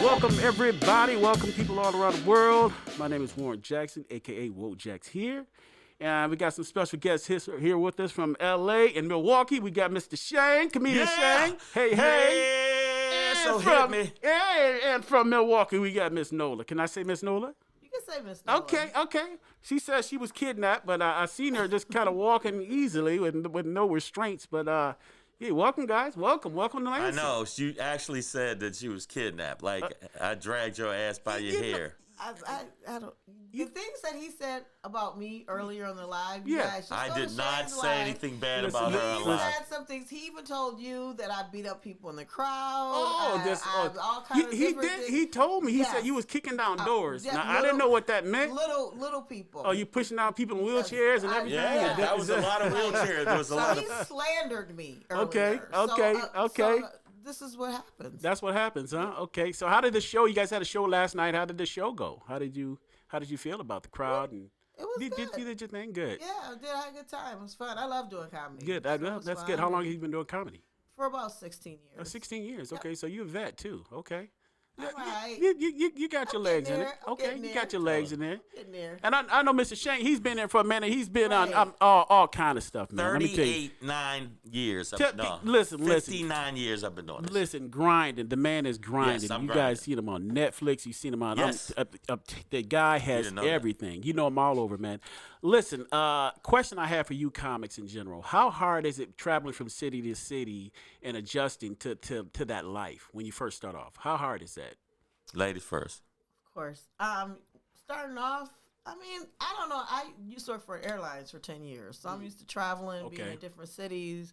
Welcome, everybody. Welcome, people all around the world. My name is Warren Jackson, a.k.a. Woe Jax here. And we got some special guests here with us from L.A. and Milwaukee. We got Mr. Shang, comedian Shang. Hey, hey. Yeah, so hit me. And from Milwaukee, we got Miss Nola. Can I say Miss Nola? You can say Miss Nola. Okay. She says she was kidnapped, but I seen her just kind of walking easily with no restraints. But, yeah, welcome, guys. Welcome to Lansing. I know. She actually said that she was kidnapped. Like, I dragged your ass by your hair. I don't. The things that he said about me earlier on the live, you Yeah. guys, just I go to did not Shane's say live. anything bad Listen, about her he on He live. said some things. He even told you that I beat up people in the crowd. Oh, all kinds of he different did. things. He told me. He Yes. said you was kicking down doors. yeah, Now I didn't know what that meant. Little people. Oh, you pushing down people in wheelchairs and everything? Yeah, that was a lot of wheelchairs. There was a So lot he of. slandered me earlier. Okay. So, this is what happens. That's what happens, huh? Okay. So how did the show? You guys had a show last night. How did the show go? How did you feel about the crowd? And It was you good. did your thing good. Yeah, I did. I had a good time. It was fun. I love doing comedy. Good. So it was That's fun. good. How long have you been doing comedy? For about 16 years. 16 years. Okay. So you're a vet too. Okay. All right. You got your I'm legs in getting it. there. I'm Okay. getting You got there. your legs in there. Getting there. And I know Mr. Shane, he's been there for a minute. He's been Right. on all kind of stuff, man. Let me tell you. 9 years. Listen. 59 years I've been doing this. Listen, grinding. The man is grinding. Yes, I'm you grinding. guys seen him on Netflix. You seen him on. Yes. The guy has didn't know that. everything. You know him all over, man. Listen, question I have for you, comics in general. How hard is it traveling from city to city and adjusting to that life when you first start off? How hard is that? Ladies first. Of course. Starting off, I mean, I don't know. I used to work for airlines for 10 years. So I'm used to traveling, being Okay. in different cities,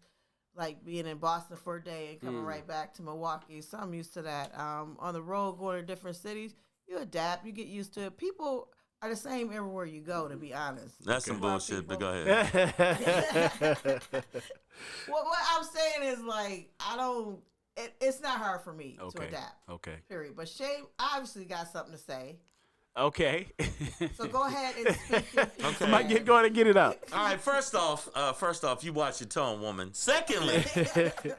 like being in Boston for a day and coming right back to Milwaukee. So I'm used to that. On the road, going to different cities, you adapt, you get used to it. People are the same everywhere you go, to be honest. That's some A lot of bullshit, but people- go ahead. What I'm saying is, like, it's not hard for me to Okay. adapt. Okay. Period. But Shane obviously got something to say. Okay. So go ahead and speak your piece. Okay. Might go ahead and get it out. All right, first off, you watch your tone, woman. Secondly,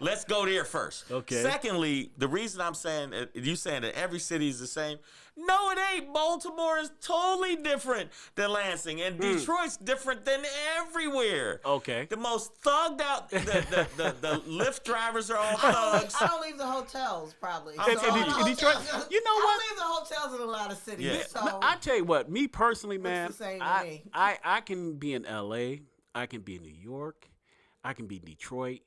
let's go there first. Okay. Secondly, the reason I'm saying you saying that every city is the same. No, it ain't. Baltimore is totally different than Lansing, and Detroit's different than everywhere. Okay. The most thugged out, the Lyft drivers are all thugs. I don't leave the hotels, probably. In Detroit, you know what? I leave the hotels in a lot of cities. Yeah. So I tell you what, me personally, man, the same to me. I can be in LA, I can be in New York, I can be in Detroit,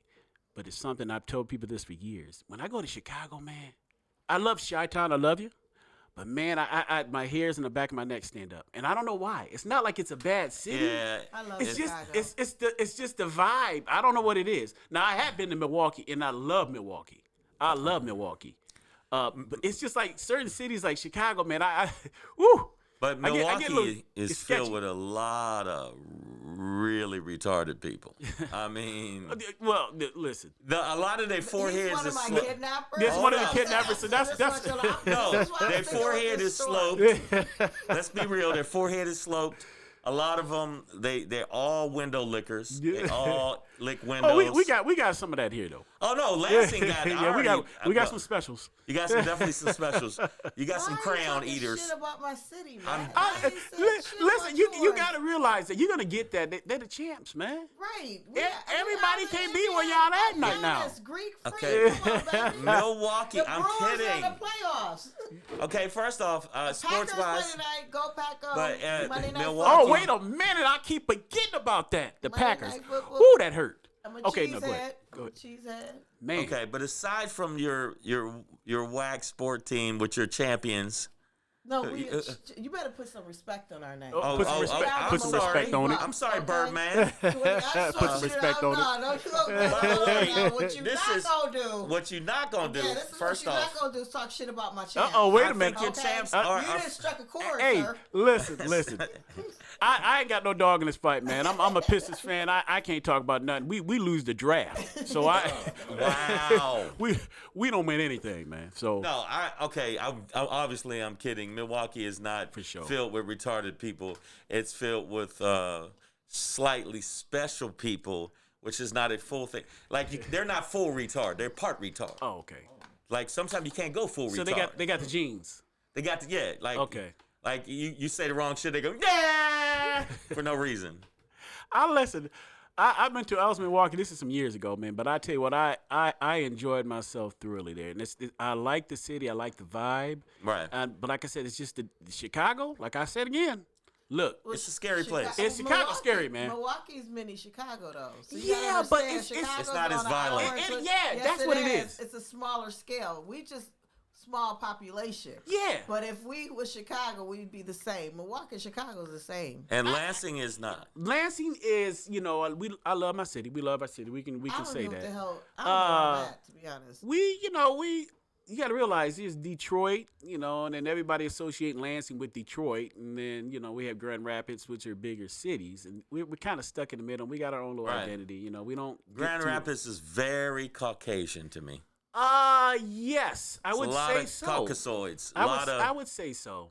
but it's something I've told people this for years. When I go to Chicago, man, I love Chi-Town, I love you, but man, I my hairs in the back of my neck stand up, and I don't know why. It's not like it's a bad city. Yeah, I love It's just Chicago. it's just the vibe. I don't know what it is. Now I have been to Milwaukee and I love Milwaukee. But it's just like certain cities like Chicago, man. Woo. But I get a Milwaukee little- is it's filled sketchy. with a lot of really retarded people. I mean, Well, listen. a lot of their He's foreheads one are of my sloped. kidnappers. This one of the no. kidnappers. So that's No, their forehead is sloped. Let's be real. Their forehead is sloped. A lot of them, they're all window lickers. Yeah. They all lick windows. Oh, we got some of that here though. Oh no, Lansing got. Yeah, we got some specials. You got definitely some specials. You got some crayon eaters. Shit about my city, man. Listen, you got to realize that you're gonna get that. They're the champs, man. Right. Everybody can't be where y'all at night now. Greek freak. Okay. Come on, baby. Milwaukee, The I'm Brewers kidding. are in the playoffs. Okay, first off, Packers sports-wise, play tonight. Go Packers. But, Monday Night Milwaukee- Oh, Football. wait a minute! I keep forgetting about that. The Monday Packers. Night Football. Ooh, that hurt. I'm a Okay, cheesehead. no, go ahead. Go I'm a ahead. cheesehead. Man. okay, but aside from your whack sport team with your champions, No, you better put some respect on our name. Put some respect. I'm Put some sorry. respect on it. I'm sorry, Okay. Birdman. Put some respect on it. No, you gonna what you This not is gonna do? what you not gonna do. Yeah, this is First what you're off, not gonna do is talk shit about my champ. Oh, wait I a minute. think your champs you are. didn't struck a chord, Hey, sir. listen. I ain't got no dog in this fight, man. I'm a Pistons fan. I can't talk about nothing. We lose the draft, so Wow. we don't win anything, man. So No, obviously I'm kidding. Milwaukee is not For sure. filled with retarded people. It's filled with slightly special people, which is not a full thing. Like they're not full retard. They're part retard. oh, okay. Like sometimes you can't go full So retard. they got the genes. They got to like Okay. Like you say the wrong shit, they go yeah for no reason. I listened. I was in Milwaukee. This is some years ago, man. But I tell you what, I enjoyed myself thoroughly there, and I like the city. I like the vibe. Right. But like I said, it's just the Chicago. Like I said again, look. It's a scary place. It's Chicago scary, man. Milwaukee's mini Chicago, though. So you Yeah, gotta but understand it's It's Chicago's not as on an violent. hour to- Yeah, that's what it is. It's a smaller scale. We just small population. Yeah. But if we was Chicago, we'd be the same. Milwaukee and Chicago is the same. And Lansing is not. Lansing is, I love my city. We love our city. We can I don't say know what that. the hell. I don't know all that, to be honest. You got to realize it's Detroit, and then everybody associating Lansing with Detroit, and then we have Grand Rapids, which are bigger cities, and we're kind of stuck in the middle. We got our own little Right. identity, we don't. Grand Rapids is very Caucasian to me. Yes, I would a lot say of so. Caucasoids. I would say so.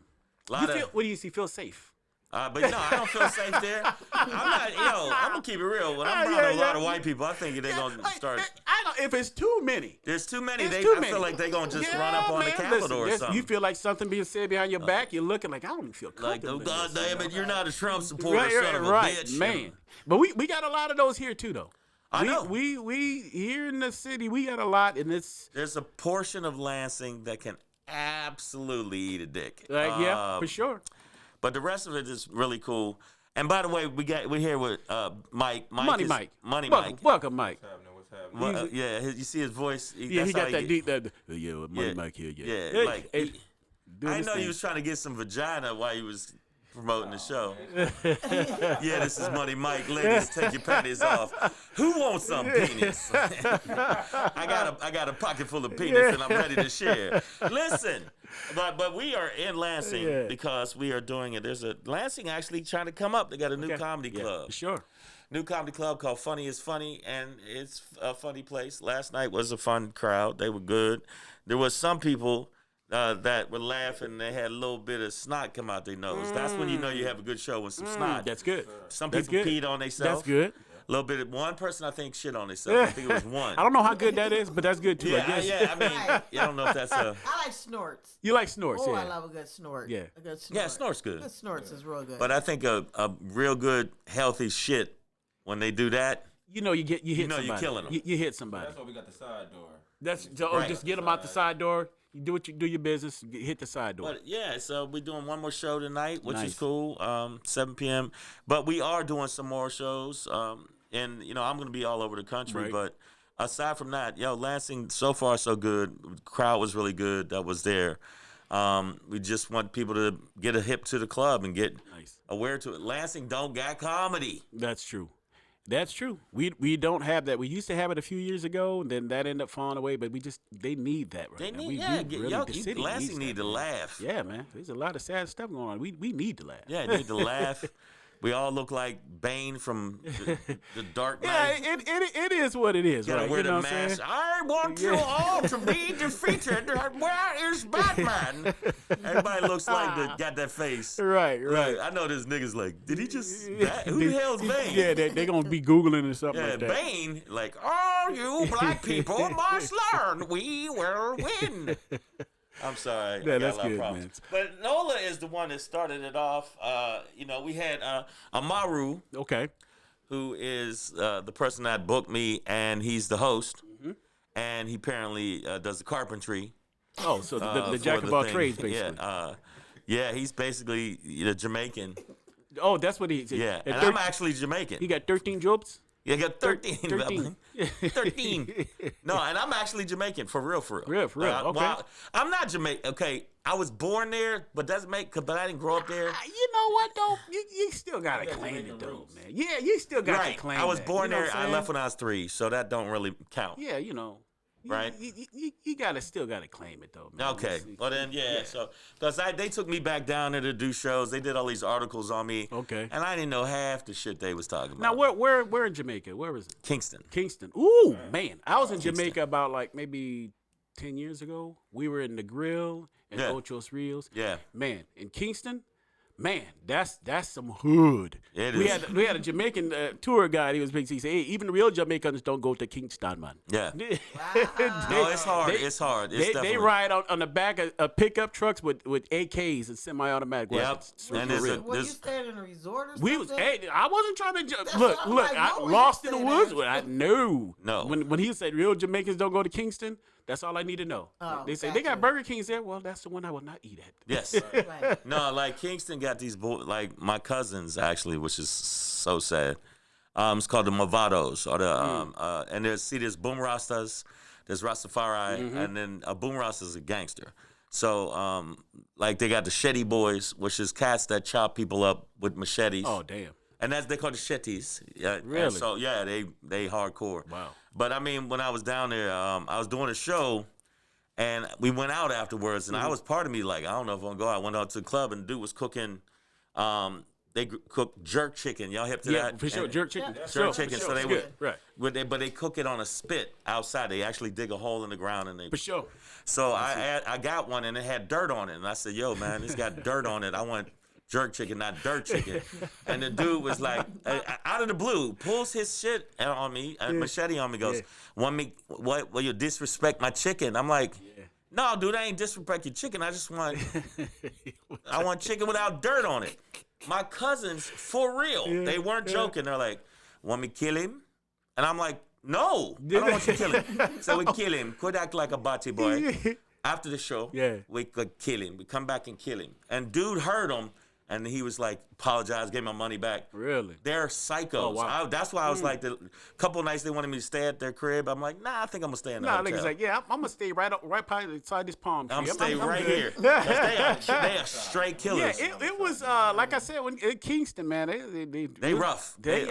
Lot of, What do you see? Feel safe? but no, I don't feel safe there. I'm not, I'm gonna keep it real. When I'm around a lot of white people, I think they're gonna start. I don't. If it's too many. There's too many. There's I too many. feel like they're gonna just Yeah, run up on man, the Capitol listen, or something. You feel like something being said behind your back. You're looking like I don't even feel Like, comfortable. oh in God this, damn it, you're not a Trump supporter, Right, son of a bitch. man. But we got a lot of those here too, though. I know. We here in the city, we got a lot, and it's There's a portion of Lansing that can absolutely eat a dick. yeah, for sure. But the rest of it is really cool. And by the way, we're here with Mike. Money Mike. Money Welcome, Mike. welcome, Mike. What's happening? Well, yeah, you see his voice. Yeah, he that's how got that get- deep. Money Yeah. Mike here. Yeah, Yeah, Hey, like, hey, doing I his know he thing. was trying to get some vagina while he was promoting the show. Yeah, this is Money Mike. Ladies, take your panties off. Who wants some penis? I got a pocket full of penis and I'm ready to share. Listen, but we are in Lansing Yeah. because we are doing it. There's a Lansing actually trying to come up. They got a new comedy Yeah, club. for sure. New comedy club called Funny is Funny, and it's a funny place. Last night was a fun crowd. They were good. There was some people that were laughing. They had a little bit of snot come out their nose. That's when you know you have a good show with some snot. That's good. Some That's people good. peed on themselves. That's good. A little bit. One person I think shit on themselves. I think it was one. I don't know how good that is, but that's good too. I Yeah, guess. yeah. I mean, I don't know if that's a. I like snorts. You like snorts, Oh, yeah. I love a good snort. Yeah. A good snort. Yeah, snort's good. Good snorts is real good. But I think a real good healthy shit when they do that. You hit know somebody. you're killing 'em. You hit somebody. That's why we got the side door. That's so Right. just get them out the side door. You do your business. Hit the side door. But yeah, so we're doing one more show tonight, which Nice. is cool. 7 p.m. But we are doing some more shows. And I'm gonna be all over the country. Right. But aside from that, Lansing so far so good. The crowd was really good. That was there. We just want people to get a hip to the club and get Nice. aware to it. Lansing don't got comedy. That's true. That's true. We don't have that. We used to have it a few years ago, and then that ended up falling away. But they need that right They now. need, We yeah, really, the city Lansing needs need that, to man. laugh. Yeah, man. There's a lot of sad stuff going on. We need to laugh. Yeah, need to laugh. We all look like Bane from the Dark Yeah, Knight. it is what it is, Gotta right? wear You know the what I'm mask. saying? I want you all to be defeated. Where is Batman? Everybody looks like got that face. Right. Like, I know this nigga's like, did he just? Who the hell's Bane? Yeah, they're gonna be googling or something Yeah, like that. Bane. Like, all you black people must learn. We will win. I'm sorry. Yeah, I got that's a lot of good, problems. man. But Nola is the one that started it off. We had Amaru, Okay. who is the person that booked me, and he's the host. Mm-hmm. And he apparently does the carpentry. Oh, so the for jack of all thing. trades, basically. Yeah, he's basically Jamaican. Oh, that's what he. Yeah, at and thir- I'm actually Jamaican. He got 13 jobs. Yeah, I got 13. 13. 13. No, and I'm actually Jamaican, for real, for real. For real, okay. Well, I'm not Jamaican. Okay, I was born there, but but I didn't grow up there. You know what though? You still gotta got claim it Jamaican though, roots. man. Yeah, you still got to Right. claim. I was that. born You know there. what I'm I saying? left when I was 3, so that don't really count. Yeah, you know. Right. You gotta still gotta claim it though, man. Okay. Well then, yeah. So, because they took me back down there to do shows. They did all these articles on me. Okay. And I didn't know half the shit they was talking Now about. where in Jamaica? Where was it? Kingston. Kingston. Ooh, man. I was in Jamaica about like maybe 10 years ago. We were in the Grill and Yeah. Ochos Rios. Yeah. Man, in Kingston, man, that's some hood. It we is. had a Jamaican tour guide. He said, "Hey, even the real Jamaicans don't go to Kingston, man." Yeah. Wow. No, it's hard. It's hard. It's They definitely. ride on the back of pickup trucks with AKs and semi-automatic Yep. weapons. And For there's real. Were you This- staying in a resort or something? We was, hey, I wasn't trying to That's look. what I'm Look, like, I what was lost you in the saying woods. at? I knew. No. When he said real Jamaicans don't go to Kingston, that's all I need to know. Oh, they say they got gotcha. Burger Kings there. Well, that's the one I will not eat at. Yes. Right. No, like Kingston got these like my cousins actually, which is so sad. It's called the Movados, or the and there's Boom Rastas, there's Rastafari, and then Boom Rasta is a gangster. So like they got the Shetty Boys, which is cats that chop people up with machetes. Oh damn. And they call the Shetties. Yeah, and Really? so yeah, they hardcore. Wow. But I mean, when I was down there, I was doing a show, and we went out afterwards, and I was part of me like, I don't know if I'm gonna go out. I went out to the club, and the dude was cooking. They cooked jerk chicken. Y'all hip to Yeah, that? for sure. And- Jerk chicken. Yeah. For Jerk sure, chicken. for So sure. they It's would, good. Right. but they cook it on a spit outside. They actually dig a hole in the ground and they. For sure. So I got one and it had dirt on it, and I said, "Yo, man, it's got dirt on it. I want jerk chicken, not dirt chicken." And the dude was like, out of the blue, pulls his shit on me, machete on me, goes, "What? Will you disrespect my chicken?" I'm like, "No, dude, I ain't disrespect your chicken. I just want, I want chicken without dirt on it." My cousins, for real, they weren't joking. They're like, "Want me kill him?" And I'm like, "No, I don't want you to kill him." So we kill him. Could act like a bati boy. After the show, Yeah. we could kill him. We come back and kill him. And dude heard him, and he was like, apologized, gave my money back. Really? They're psychos. Oh, wow. That's why I was like, the couple of nights they wanted me to stay at their crib. I'm like, nah, I think I'm gonna stay in the Nah, hotel. niggas like, yeah, I'm gonna stay right beside this palm tree. I'm stay right good. here. 'Cause they are straight Yeah, killers. it was like I said when in Kingston, man. They rough. They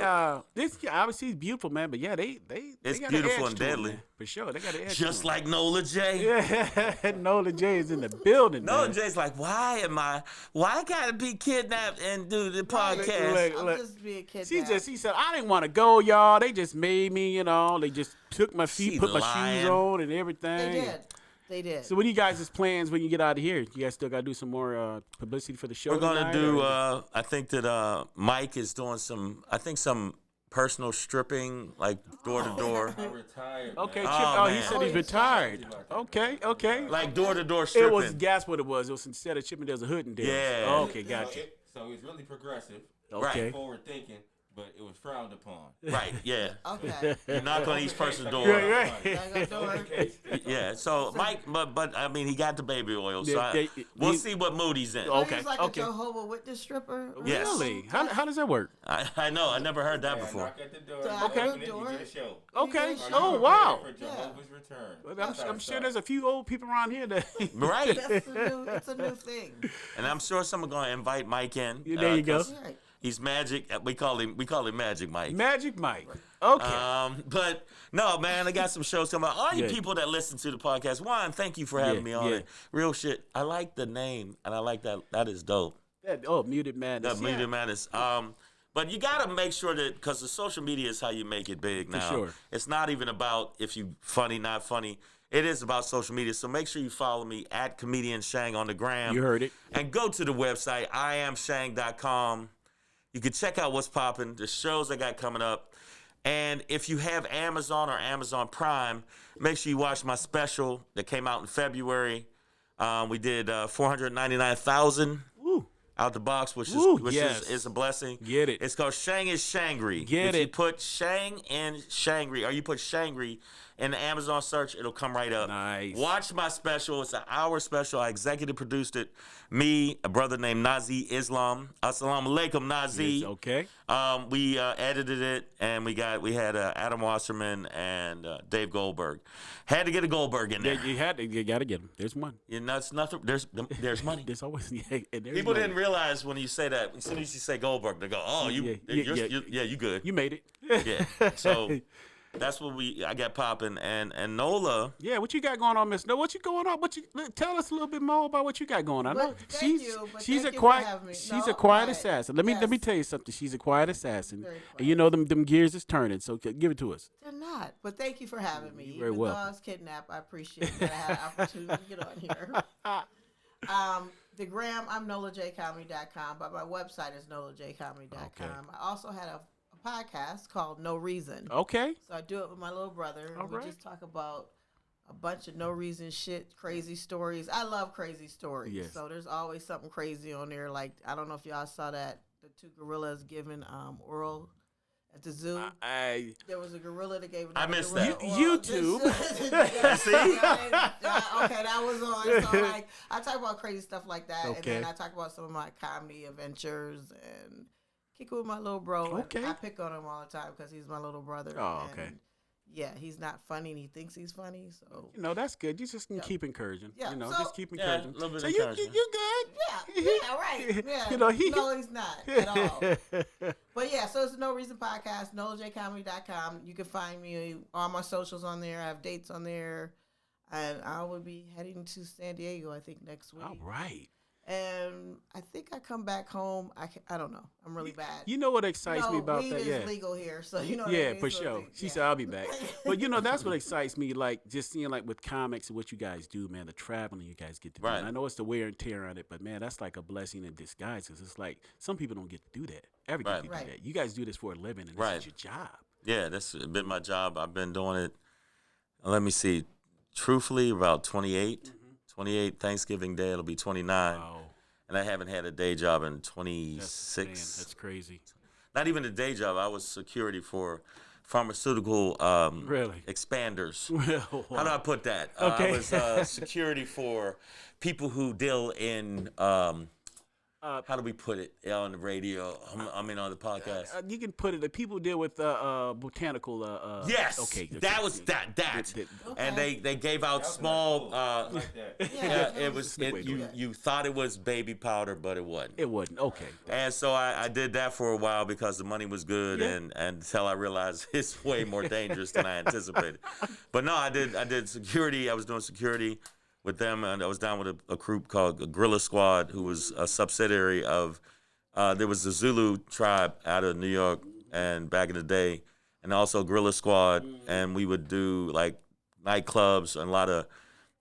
this obviously is beautiful, man. But yeah, they It's got beautiful an edge and to 'em, deadly. man. For sure. They got an edge. Just to 'em. like Nola J. Yeah, Nola J is in the building. Nola man. J's like, why I gotta be kidnapped and do the podcast? Like, I'm look, just being kid. he said I didn't want to go, y'all. They just made me, They just took my feet, She put my lying. shoes on, and everything. They did. They did. So what are you guys' plans when you get out of here? You guys still got to do some more publicity for the show? We're gonna tonight, do. or- I think that Mike is doing some personal stripping, like door to door, I retired. Okay, man. Chip. Oh, Oh, he man. said he's retired. Okay. like door to door It stripping. was guess what it was. It was instead of chipping, there's a hood in there. Yeah. Okay, gotcha. So it's really progressive, Okay. forward thinking, but it was frowned upon. Right. Yeah. Okay. You knock on each person's door. Right, right. Like a door. Yeah. So Mike, but I mean, he got the baby oil. So Yeah, we'll see what mood he's in. Oh, Okay, He's like okay. a Jehovah Witness stripper. Yes. Really? How does that work? I know. I never heard that Yeah, before. knock at the door. Knock Okay. at the door. You get a show. Okay. Are you Oh prepared wow. For Jehovah's return. Well, I'm sure there's a few old people around here that. Right. It's a new thing. And I'm sure someone gonna invite Mike in. Yeah, there you go. 'cause Right. He's magic. We call him Magic Mike. Magic Mike. Okay. But no, man, I got some shows coming out. All you Yeah. people that listen to the podcast, one, thank you for having Yeah, me on yeah. it. Real shit. I like the name, and I like that. That is dope. Muted Madness. That Media Madness. But you got to make sure that, because the social media is how you make it big now. sure. It's not even about if you funny, not funny. It is about social media. So make sure you follow me at Comedian Shang on the gram. You heard it. And go to the website, iamshang.com. You can check out what's popping, the shows I got coming up. And if you have Amazon or Amazon Prime, make sure you watch my special that came out in February. We did 499,000. Woo. out the box, which Woo, is yes. is a blessing. Get it. It's called Shang and Shangri. Get if you it. put Shang and Shangri, or you put Shangri in the Amazon search, it'll come right up. Nice. Watch my special. It's an hour special. I executive produced it. Me, a brother named Nazi Islam. Assalamu alaikum, Nazi. Yes, okay. We edited it, and we had Adam Wasserman and Dave Goldberg. Had to get a Goldberg in there. You got to get them. There's one. You know, it's nothing. There's money. There's always and there's People money. didn't realize when you say that. As soon as you say Goldberg, they go, "Oh, you good." You made it. Yeah. So that's what I got popping, and Nola. Yeah, what you got going on, Miss? No, what you going on? Tell us a little bit more about what you got going on. I know Well, thank you, but she's thank a you for quiet having me. she's No, a quiet quiet. assassin. Let me Yes. tell you something. She's a quiet assassin, Very and you know them gears is turning. So give it to us. They're not. But thank you for having me. You're very Even welcome. though I was kidnapped, I appreciate that I had an opportunity to get on here. The gram, I'm NolaJComedy.com, but my website is NolaJComedy.com. Okay. I also had a podcast called No Reason. Okay. So I do it with my little brother. All We right. just talk about a bunch of no reason shit, crazy stories. I love crazy stories. Yes. So there's always something crazy on there. Like, I don't know if y'all saw that, the two gorillas giving oral at the zoo. There was a gorilla that gave I another missed gorilla that. oral. YouTube. See? Okay, that was on. So, like, I talk about crazy stuff like that. Okay. And then I talk about some of my comedy adventures and kick it with my little bro. And Okay. I pick on him all the time because he's my little brother. Oh, okay. And yeah, he's not funny and he thinks he's funny. So You know, that's good. You just can keep encouraging. Yeah, You know, so- just keep Yeah, encouraging. a little bit so of you encouragement. good. yeah, right. Yeah. You know, no, he's not at all. But yeah, so it's the No Reason Podcast, NolaJComedy.com. You can find me all my socials on there. I have dates on there. And I will be heading to San Diego, I think, next week. All right. And I think I come back home. I don't know. I'm really bad. You know what excites me about weed that? is Yeah. legal here, so you know what I Yeah, mean? for So sure. they- She yeah. said I'll be back. But you know, that's what excites me, like just seeing like with comics and what you guys do, man, the traveling you guys get to do. Right. And I know it's the wear and tear on it, but man, that's like a blessing in disguise because it's like some people don't get to do that. Everybody Right. can Right. do that. You guys do this for a living and this Right. is your job. Yeah, that's been my job. I've been doing it. Let me see. Truthfully, about 28. 28 Thanksgiving Day. It'll be 29. Wow. And I haven't had a day job in That's, 26. man, that's crazy. Not even a day job. I was security for pharmaceutical Really? expanders. Well, How do I put that? Okay. I was security for people who deal in, how do we put it on the radio? I mean, on the podcast. you can put it. People deal with botanical. Yes. Okay. That was that. The- And Okay. they gave out That was small. like that. Yeah, it was. Sneak away from You thought it was baby powder, but it wasn't. It wasn't okay. And so I did that for a while because the money was good, Yeah. and until I realized it's way more dangerous than I anticipated. But no, I did security. I was doing security with them, and I was down with a group called Gorilla Squad, who was a subsidiary of. There was the Zulu tribe out of New York, and back in the day, and also Gorilla Squad, and we would do like nightclubs and a lot of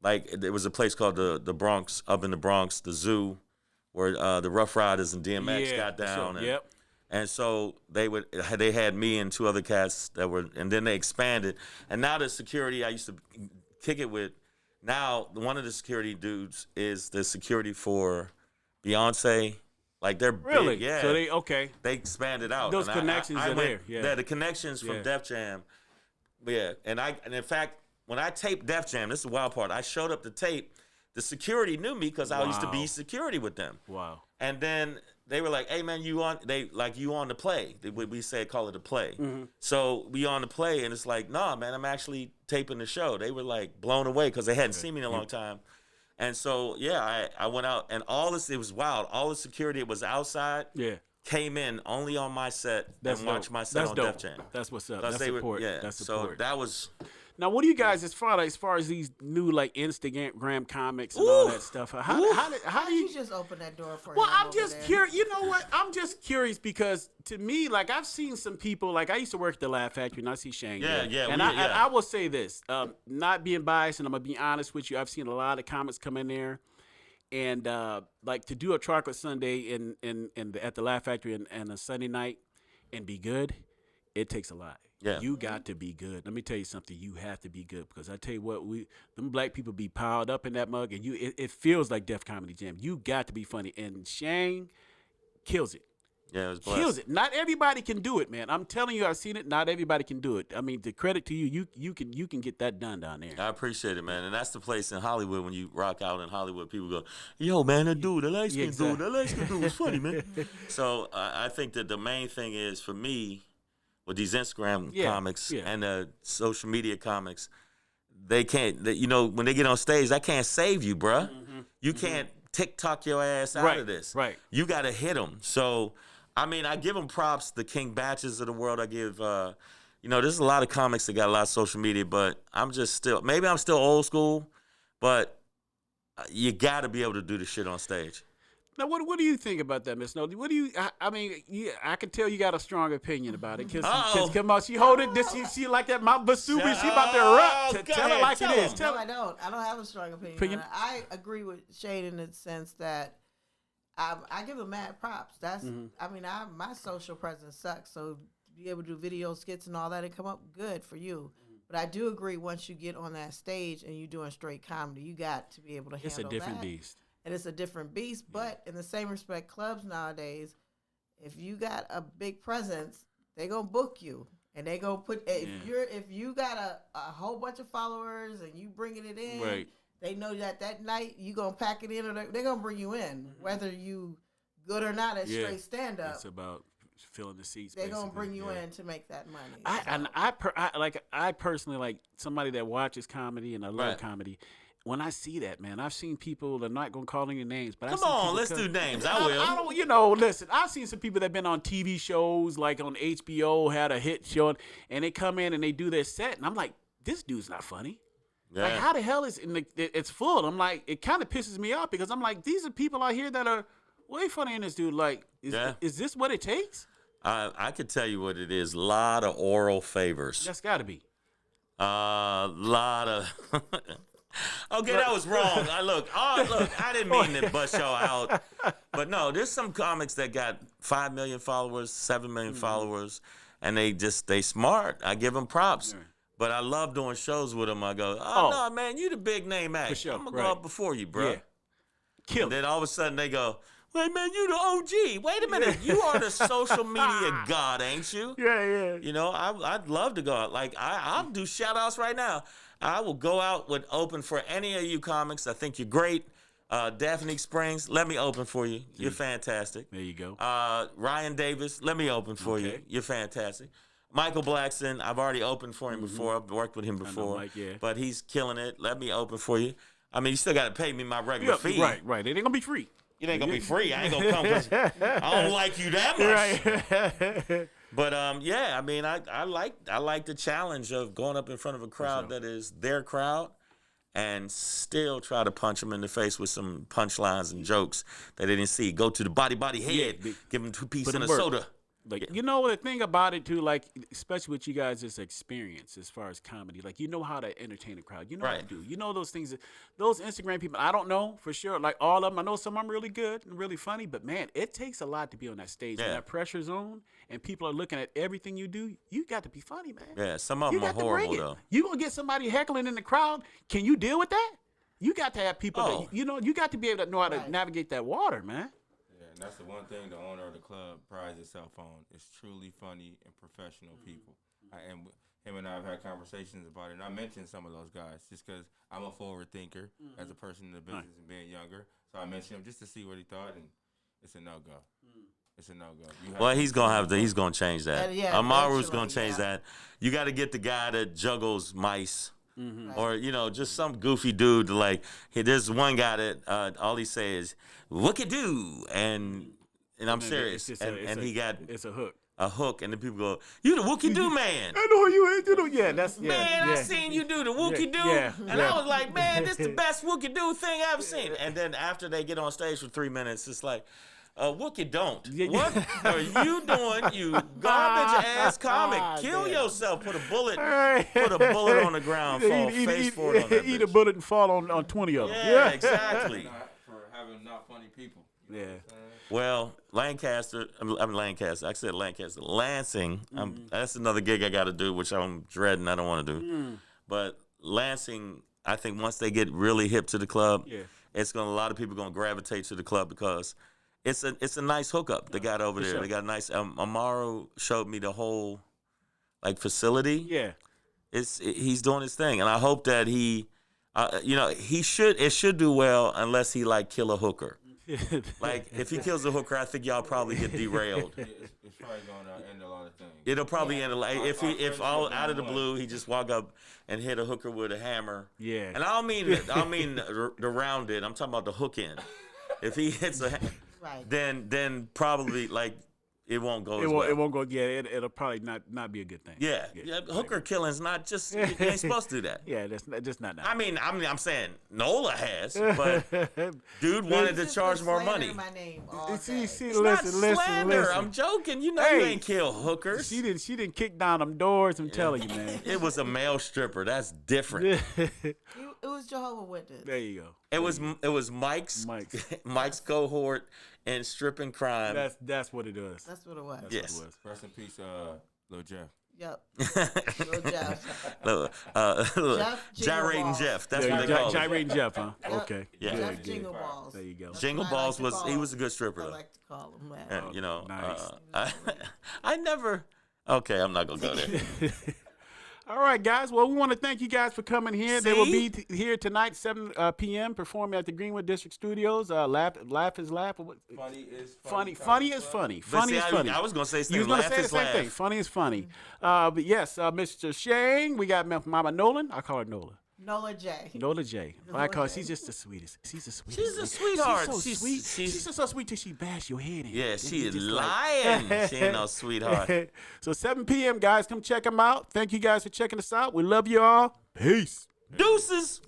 like there was a place called the Bronx up in the Bronx, the Zoo, where the Rough Riders and DMX Yeah, got down. sure. And, Yep. and so they had me and two other cats that were, and then they expanded. And now the security I used to kick it with, now one of the security dudes is the security for Beyonce. Like they're Really? big, yeah. So they expanded out. Those And connections I are went, there, yeah. the connections from Yeah. Def Jam. Yeah, and in fact, when I taped Def Jam, this is the wild part. I showed up to tape. The security knew me because I used to Wow. be security with them. Wow. And then they were like, "Hey man, you on the play?" We say call it a play. Mm-hmm. So we on the play, and it's like, "Nah, man, I'm actually taping the show." They were like blown away because they hadn't seen me in a long time. And so yeah, I went out, and it was wild. All the security that was outside Yeah. came in only on my set That's and watched dope. my set That's on dope. Def Jam. That's what's up. 'Cause That's they were- support. yeah. That's So support. that was. Now, what do you guys as far as these new like Instagram comics and all Ooh. that stuff? How do How you? did you just open that door for Well, him I'm over just there? curious. You know what? I'm just curious because to me, like I've seen some people. Like I used to work at the Laugh Factory, and I see Shang. Yeah, there. yeah, And we- I, yeah. and I will say this, not being biased, and I'm gonna be honest with you. I've seen a lot of comics come in there, and like to do a chocolate sundae at the Laugh Factory and a Sunday night and be good it takes a lot. Yeah. You got to be good. Let me tell you something. You have to be good because I tell you what, them black people be piled up in that mug, and it feels like Def Comedy Jam. You got to be funny, and Shang kills it. Yeah, it was blessed. Kills it. Not everybody can do it, man. I'm telling you, I've seen it. Not everybody can do it. I mean, the credit to you. You can get that done down there. I appreciate it, man. And that's the place in Hollywood when you rock out in Hollywood. People go, yo, man, that dude, that light skin dude, that light skin dude was funny, man. So I think that the main thing is for me with these Instagram comics and the social media comics, they can't. When they get on stage, I can't save you, bruh. You can't TikTok your ass out of this. Right. You got to hit them. So. I mean, I give them props, the King Batches of the world. I give, there's a lot of comics that got a lot of social media, but maybe I'm still old school, but you got to be able to do the shit on stage. Now, what do you think about that, Miss Nola? What do you? I mean, I can tell you got a strong opinion about it. Cause come on, she hold it. She like that Mount Vesuvius. She about to erupt. Tell her like it is. No, I don't. I don't have a strong opinion. I agree with Shane in the sense that. I give him mad props. That's I mean, my social presence sucks. So to be able to do video skits and all that and come up good for you. But I do agree once you get on that stage and you're doing straight comedy, you got to be able to handle that. It's a different beast. And it's a different beast. But in the same respect, clubs nowadays, if you got a big presence, they gonna book you. And they gonna put if you got a whole bunch of followers and you bringing it in. Right. They know that night you gonna pack it in, or they're gonna bring you in, whether you good or not at straight stand up. It's about filling the seats. They're gonna bring you in to make that money. I personally like somebody that watches comedy, and I love comedy. When I see that, man, I've seen people. I'm not gonna call any names, but come on, let's do names. I will. I don't. Listen, I've seen some people that been on TV shows, like on HBO, had a hit show, and they come in and they do their set, and I'm like, this dude's not funny. Yeah. Like, how the hell it's full? I'm like, it kind of pisses me off because I'm like, these are people out here that are way funnier than this dude. Like, is this what it takes? I could tell you what it is. A lot of oral favors. That's got to be. Lot of. Okay, that was wrong. Look, I didn't mean to bust y'all out. But no, there's some comics that got 5 million followers, 7 million followers, and they smart. I give them props. Yeah. But I love doing shows with them. I go, no, man, you the big name act. Sure. I'm going to go up before you, bro. Yeah. And then all of a sudden they go, wait, man, you the OG. Wait a minute. You are the social media god, ain't you? Yeah. I'd love to go out. Like, I'll do shout-outs right now. I will go out with open for any of you comics. I think you're great. Daphne Springs, let me open for you. You're fantastic. There you go. Ryan Davis, let me open for you. You're fantastic. Michael Blackson, I've already opened for him before. I've worked with him before. Mike, but he's killing it. Let me open for you. I mean, you still got to pay me my regular fee. Right. It ain't going to be free. It ain't going to be free. I ain't going to come because I don't like you that much. Right. But, I mean, I like the challenge of going up in front of a crowd that is their crowd and still try to punch them in the face with some punchlines and jokes that they didn't see. Go to the body head, give them 2 pieces and a soda. Like, the thing about it, too, like, especially with you guys' experience as far as comedy, like, you know how to entertain a crowd. You know how to do. You know those things. Those Instagram people, I don't know for sure. Like, all of them, I know some of them really good and really funny. But, man, it takes a lot to be on that stage. And that pressure zone, and people are looking at everything you do, you got to be funny, man. Yeah, some of them are horrible, though. You going to get somebody heckling in the crowd. Can you deal with that? You got to have people that, you got to be able to know how to navigate that water, man. And that's the one thing the owner of the club prides itself on. It's truly funny and professional people. And him and I have had conversations about it. And I mentioned some of those guys just because I'm a forward thinker as a person in the business and being younger. So I mentioned him just to see what he thought, and it's a no-go. It's a no-go. Well, he's gonna change that. Amaru's gonna change that. You got to get the guy that juggles mice. Or just some goofy dude like there's one guy that all he says "what you do" and I'm serious it's a hook. A hook, and then people go, "You the Wookie Doo man." I know you. Yeah, that's man. I seen you do the Wookie Doo, and I was like, man, this is the best Wookie Doo thing I ever seen. And then after they get on stage for 3 minutes, it's like. Wookie don't. What are you doing, you garbage ass comic? Kill yourself. Put a bullet on the ground. Fall face forward on that Eat bitch. a bullet and fall on 20 of them. Yeah, exactly. For having not funny people. Yeah. Well, Lancaster. I mean Lancaster. I said Lancaster. Lansing. That's another gig I got to do, which I'm dreading. I don't want to do. But Lansing, I think once they get really hip to the club, a lot of people gonna gravitate to the club because it's a nice hookup they got over there. sure. They got a nice. Amaro showed me the whole facility. Yeah. He's doing his thing, and I hope that he, it should do well unless he kill a hooker. Like if he kills a hooker, I think y'all probably get derailed. It's probably gonna end a lot of things. It'll probably end if all out of the blue he just walk up and hit a hooker with a hammer. Yeah. And I don't mean the rounded. I'm talking about the hook end. If he hits Right. then probably it won't go. It won't go. Yeah, it'll probably not be a good thing. Yeah. Hooker killing's not just. You ain't supposed to do that. Yeah, that's just not. I mean, I'm saying Nola has, but dude wanted to charge more money. My name all See, day. It's not slander. I'm joking. You know you Hey, ain't kill hookers. She didn't kick down them doors. I'm telling you, man. It was a male stripper. That's different. It was Jehovah's Witness. There you go. It was Mike's cohort in stripping crime. That's what it was. That's what it was. That's Yes. what it was. Rest in peace, Lil Jeff. Yep. Lil Jeff. Gyrating Balls. Jeff. That's Yeah, what they call him. Gyrating Jeff, huh? Yep. Okay. Yeah. Jeff Good, Jingle good. Balls. There you go. That's Jingle what I Balls like to he call was a good stripper I though. like to call him that. And, Nice. I never. Okay, I'm not gonna go there. All right, guys. Well, we want to thank you guys for coming here. They will See? be here tonight, 7 p.m., performing at the Greenwood District Studios. Laugh is laugh. Funny is Funny is funny. But Funny see, is funny. I was gonna say You something. was gonna Laugh say the is same laugh. thing. Funny is funny. But yes, Mr. Shang, we got Mama Nolan. I call her Nola. Nola J. Nola J. I call her. She's just the sweetest. She's the sweetest. She's a sweetheart. She's so She's- sweet. she's- She's just so sweet till she bash your head in. Yeah, And she you is just lying. She ain't no sweetheart. So 7 p.m., guys, come check them out. Thank you guys for checking us out. We love you all. Peace. Deuces.